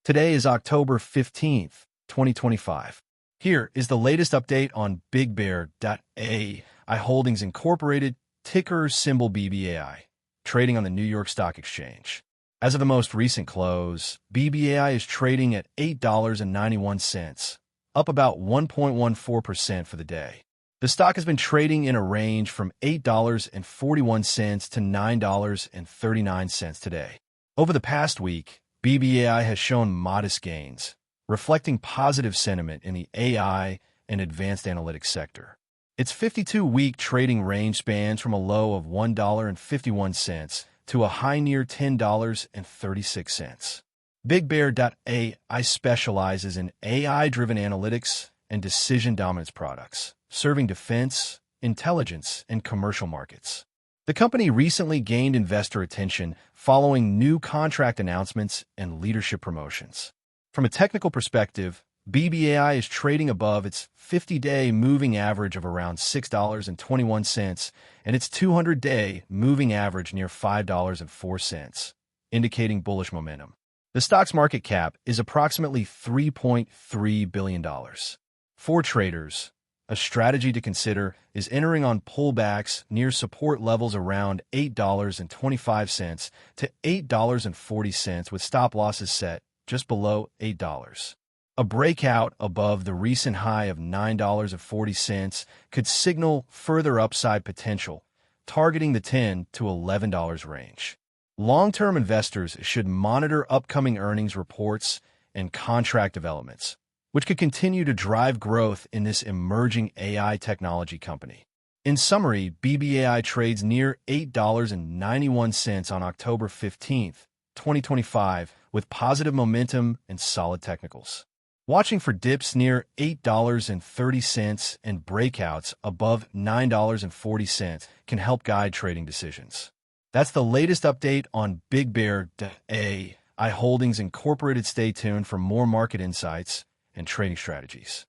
Today is October 15th, 2025. Here is the latest update on Bigbear.ai Holdings Incorporated, ticker symbol BBAI, trading on the New York Stock Exchange. As of the most recent close, BBAI is trading at $8.91, up about 1.14% for the day. The stock has been trading in a range from $8.41 to $9.39 today. Over the past week, BBAI has shown modest gains, reflecting positive sentiment in the AI and advanced analytics sector. Its 52-week trading range spans from a low of $1.51 to a high near $10.36. Bigbear.ai specializes in AI-driven analytics and decision dominance products, serving defense, intelligence, and commercial markets. The company recently gained investor attention following new contract announcements and leadership promotions. From a technical perspective, BBAI is trading above its 50-day moving average of around $6.21 and its 200-day moving average near $5.04, indicating bullish momentum. The stock's market cap is approximately $3.3 billion. For traders, a strategy to consider is entering on pullbacks near support levels around $8.25 to $8.40 with stop losses set just below $8. A breakout above the recent high of $9.40 could signal further upside potential, targeting the $10 to $11 range. Long-term investors should monitor upcoming earnings reports and contract developments, which could continue to drive growth in this emerging AI technology company. In summary, BBAI trades near $8.91 on October 15th, 2025, with positive momentum and solid technicals. Watching for dips near $8.30 and breakouts above $9.40 can help guide trading decisions. That's the latest update on Bigbear.ai Holdings Incorporated. Stay tuned for more market insights and trading strategies.